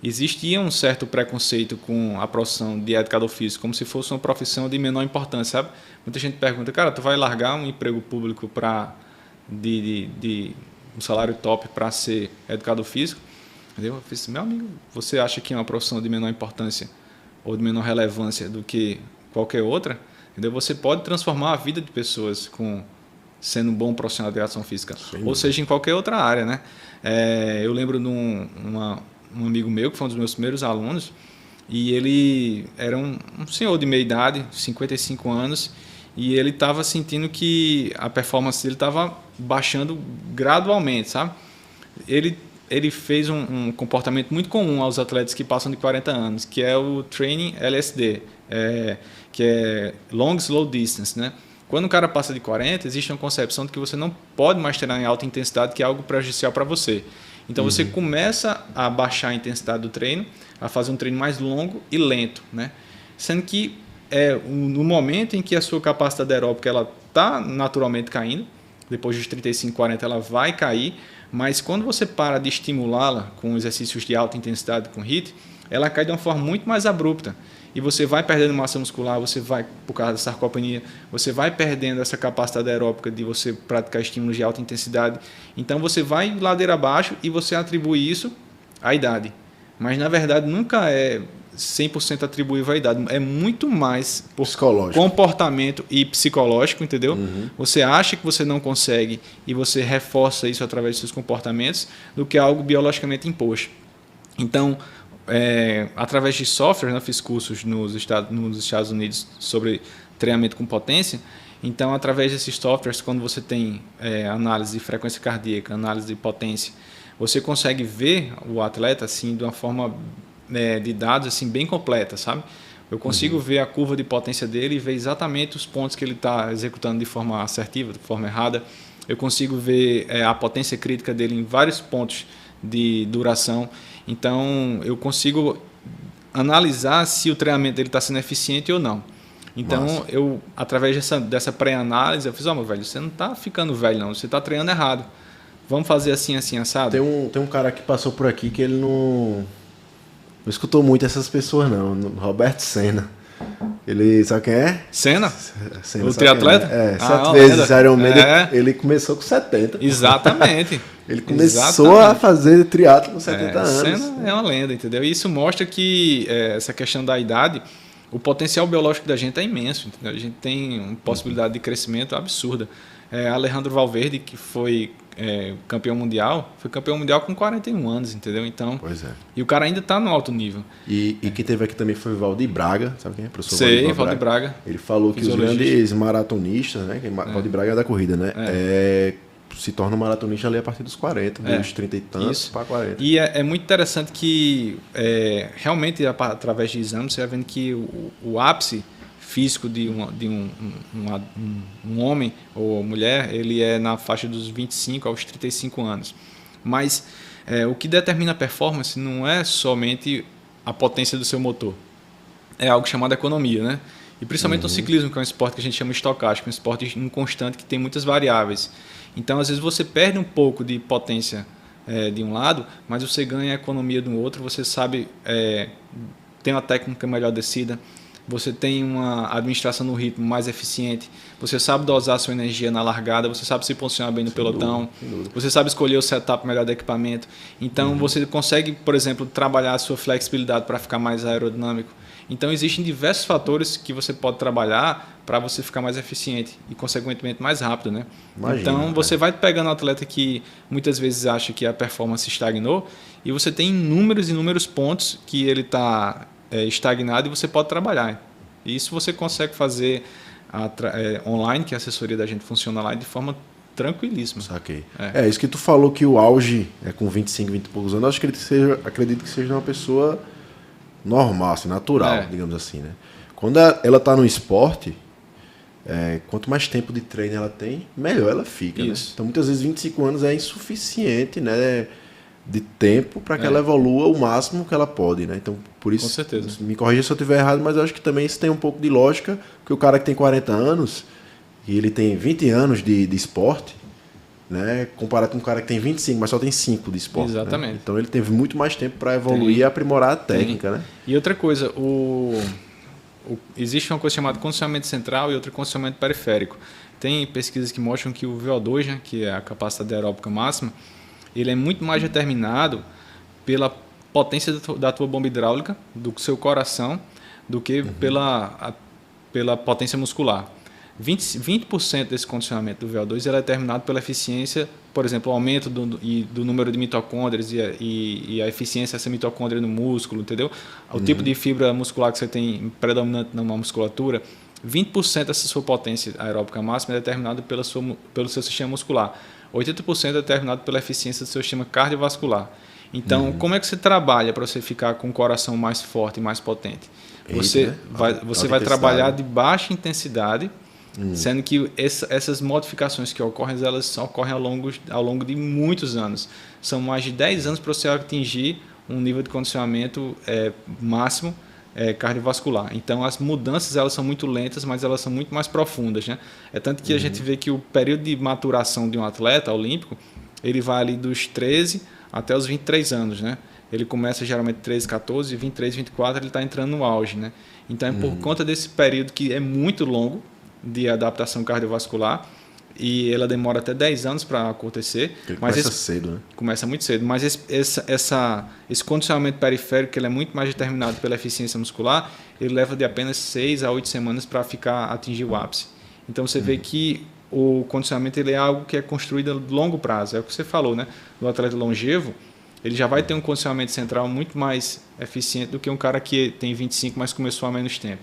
existia um certo preconceito com a profissão de educador físico, como se fosse uma profissão de menor importância, sabe? Muita gente pergunta, cara, tu vai largar um emprego público de um salário top para ser educador físico? Entendeu? Eu fiz, meu amigo, você acha que é uma profissão de menor importância ou de menor relevância do que qualquer outra? Entendeu? Você pode transformar a vida de pessoas sendo um bom profissional de educação física, ou seja, em qualquer outra área, né? Eu lembro de um amigo meu, que foi um dos meus primeiros alunos, e ele era um senhor de meia idade, 55 anos, e ele estava sentindo que a performance dele estava baixando gradualmente, sabe? Ele fez um comportamento muito comum aos atletas que passam de 40 anos, que é o Training LSD, que é Long Slow Distance, né? Quando o cara passa de 40, existe uma concepção de que você não pode mais treinar em alta intensidade, que é algo prejudicial para você. Então você começa a baixar a intensidade do treino, a fazer um treino mais longo e lento, né? Sendo que no momento em que a sua capacidade aeróbica ela está naturalmente caindo, depois dos 35, 40 ela vai cair, mas quando você para de estimulá-la com exercícios de alta intensidade com HIIT, ela cai de uma forma muito mais abrupta. E você vai perdendo massa muscular, você vai, por causa da sarcopenia, você vai perdendo essa capacidade aeróbica de você praticar estímulos de alta intensidade. Então você vai ladeira abaixo e você atribui isso à idade. Mas na verdade nunca é 100% atribuível à idade. É muito mais por comportamento e psicológico, entendeu? Você acha que você não consegue e você reforça isso através dos seus comportamentos do que algo biologicamente imposto. Então, através de software, eu fiz cursos nos Estados Unidos sobre treinamento com potência. Então, através desses softwares, quando você tem análise de frequência cardíaca, análise de potência, você consegue ver o atleta assim de uma forma de dados assim bem completa, sabe? Eu consigo ver a curva de potência dele e ver exatamente os pontos que ele está executando de forma assertiva, de forma errada. Eu consigo ver a potência crítica dele em vários pontos de duração. Então, eu consigo analisar se o treinamento dele está sendo eficiente ou não. Então, eu, através dessa pré-análise, eu fiz, meu velho, você não está ficando velho, não. Você está treinando errado. Vamos fazer assim, assim, assado? Tem um cara que passou por aqui que ele não escutou muito essas pessoas, não. Roberto Senna. Ele, sabe quem é? Senna? Senna, o triatleta? 7 vezes Ironman. Ele começou com 70. Exatamente. Ele começou a fazer triatlo com 70 anos. Senna é uma lenda, entendeu? E isso mostra que essa questão da idade, o potencial biológico da gente é imenso, entendeu? A gente tem uma possibilidade de crescimento absurda. Alejandro Valverde, que foi campeão mundial, foi campeão mundial com 41 anos, entendeu? Então, pois é. E o cara ainda está no alto nível. E quem teve aqui também foi o Valdir Braga, sabe quem é? Professor Sei, Valdir Braga. Ele falou que os grandes maratonistas, né? Valdir Braga é da corrida, né? Se torna um maratonista ali a partir dos 40, dos 30 e tantos para 40. E é muito interessante que realmente através de exames você vai vendo que o ápice físico de um homem ou mulher, ele é na faixa dos 25 aos 35 anos. Mas o que determina a performance não é somente a potência do seu motor. É algo chamado economia, né? E principalmente no ciclismo, que é um esporte que a gente chama de estocástico, um esporte inconstante que tem muitas variáveis. Então, às vezes, você perde um pouco de potência de um lado, mas você ganha a economia do outro, você sabe, tem uma técnica melhor descida, você tem uma administração no ritmo mais eficiente, você sabe dosar a sua energia na largada, você sabe se posicionar bem no pelotão, você sabe escolher o setup melhor do equipamento. Então, você consegue, por exemplo, trabalhar a sua flexibilidade para ficar mais aerodinâmico. Então, existem diversos fatores que você pode trabalhar para você ficar mais eficiente e, consequentemente, mais rápido, né? Então, você vai pegando um atleta que muitas vezes acha que a performance estagnou e você tem inúmeros pontos que ele está estagnado e você pode trabalhar. E isso você consegue fazer online, que a assessoria da gente funciona lá de forma tranquilíssima. Saquei. Isso que tu falou que o auge é com 25, 20 e poucos anos, acho que acredito que seja uma pessoa normal, assim, natural, digamos assim, né? Quando ela está no esporte, quanto mais tempo de treino ela tem, melhor ela fica. Né? Então, muitas vezes, 25 anos é insuficiente, né, de tempo para que ela evolua o máximo que ela pode. Né? Então, por isso, com certeza. Me corrija se eu estiver errado, mas eu acho que também isso tem um pouco de lógica, porque o cara que tem 40 anos e ele tem 20 anos de esporte, né, comparado com um cara que tem 25, mas só tem 5 de esporte. Exatamente. Né? Então ele teve muito mais tempo para evoluir e aprimorar a técnica. Né? E outra coisa, existe uma coisa chamada condicionamento central e outra condicionamento periférico. Tem pesquisas que mostram que o VO2, né, que é a capacidade aeróbica máxima, ele é muito mais determinado pela potência da tua bomba hidráulica, do seu coração, do que pela potência muscular. 20% desse condicionamento do VO2 é determinado pela eficiência, por exemplo, o aumento do número de mitocôndrias e a eficiência dessa mitocôndria no músculo, entendeu? O tipo de fibra muscular que você tem predominante numa musculatura, 20% dessa sua potência aeróbica máxima é determinado pelo seu sistema muscular. 80% é determinado pela eficiência do seu sistema cardiovascular. Então, como é que você trabalha para você ficar com o coração mais forte e mais potente? Você vai trabalhar de baixa intensidade, sendo que essas modificações que ocorrem, elas ocorrem ao longo de muitos anos. São mais de 10 anos para você atingir um nível de condicionamento máximo cardiovascular. Então, as mudanças elas são muito lentas, mas elas são muito mais profundas. Né? É tanto que a gente vê que o período de maturação de um atleta olímpico, ele vai ali dos 13 até os 23 anos. Né? Ele começa geralmente 13, 14, 23, 24, ele está entrando no auge. Né? Então, é por conta desse período que é muito longo de adaptação cardiovascular, e ela demora até 10 anos para acontecer. Começa cedo, né? Começa muito cedo, mas esse condicionamento periférico, ele é muito mais determinado pela eficiência muscular, ele leva de apenas 6 a 8 semanas para atingir o ápice. Então você vê que o condicionamento ele é algo que é construído a longo prazo, é o que você falou, né? Do atleta longevo, ele já vai ter um condicionamento central muito mais eficiente do que um cara que tem 25, mas começou há menos tempo.